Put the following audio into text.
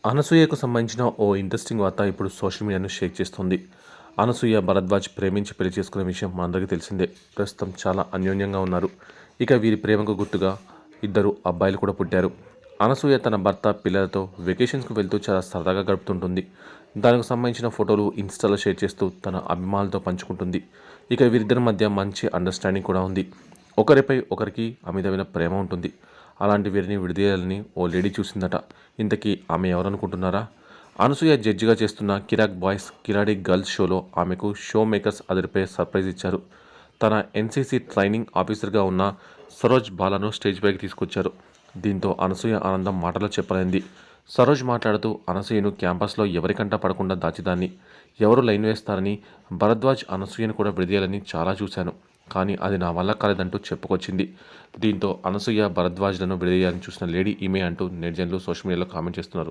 అనసూయకు సంబంధించిన ఓ ఇంట్రెస్టింగ్ వార్త ఇప్పుడు సోషల్ మీడియాను షేక్ చేస్తుంది. అనసూయ, భరద్వాజ్ ప్రేమించి పెళ్లి చేసుకునే విషయం మనందరికీ తెలిసిందే. ప్రస్తుతం చాలా అన్యోన్యంగా ఉన్నారు. ఇక వీరి ప్రేమకు గుర్తుగా ఇద్దరు అబ్బాయిలు కూడా పుట్టారు. అనసూయ తన భర్త, పిల్లలతో వెకేషన్స్కు వెళ్తూ చాలా సరదాగా గడుపుతుంటుంది. దానికి సంబంధించిన ఫోటోలు ఇన్స్టాలో షేర్ చేస్తూ తన అభిమానులతో పంచుకుంటుంది. ఇక వీరిద్దరి మధ్య మంచి అండర్స్టాండింగ్ కూడా ఉంది. ఒకరిపై ఒకరికి అమితమైన ప్రేమ ఉంటుంది. అలాంటి వీరిని విడదీయాలని ఓ లేడీ చూసిందట. ఇంతకీ ఆమె ఎవరనుకుంటున్నారా? అనసూయ జడ్జిగా చేస్తున్న కిరాక్ బాయ్స్ కిలాడి గర్ల్స్ షోలో ఆమెకు షో మేకర్స్ అదిరిపై సర్ప్రైజ్ ఇచ్చారు. తన ఎన్సీసీ ట్రైనింగ్ ఆఫీసర్గా ఉన్న సరోజ్ బాలాను స్టేజ్ పైకి తీసుకొచ్చారు. దీంతో అనసూయ ఆనందం మాటలో చెప్పలేంది. సరోజ్ మాట్లాడుతూ అనసూయను క్యాంపస్లో ఎవరికంటా పడకుండా దాచిదాన్ని, ఎవరు లైన్ వేస్తారని, భరద్వాజ్ అనసూయను కూడా విడదీయాలని చాలా చూశాను, కానీ అది నా వల్ల కాలేదంటూ చెప్పుకొచ్చింది. దీంతో అనసూయ, భరద్వాజ్లను విడదీయాలని చూసిన లేడీ ఈమె అంటూ నెటిజన్లు సోషల్ మీడియాలో కామెంట్ చేస్తున్నారు.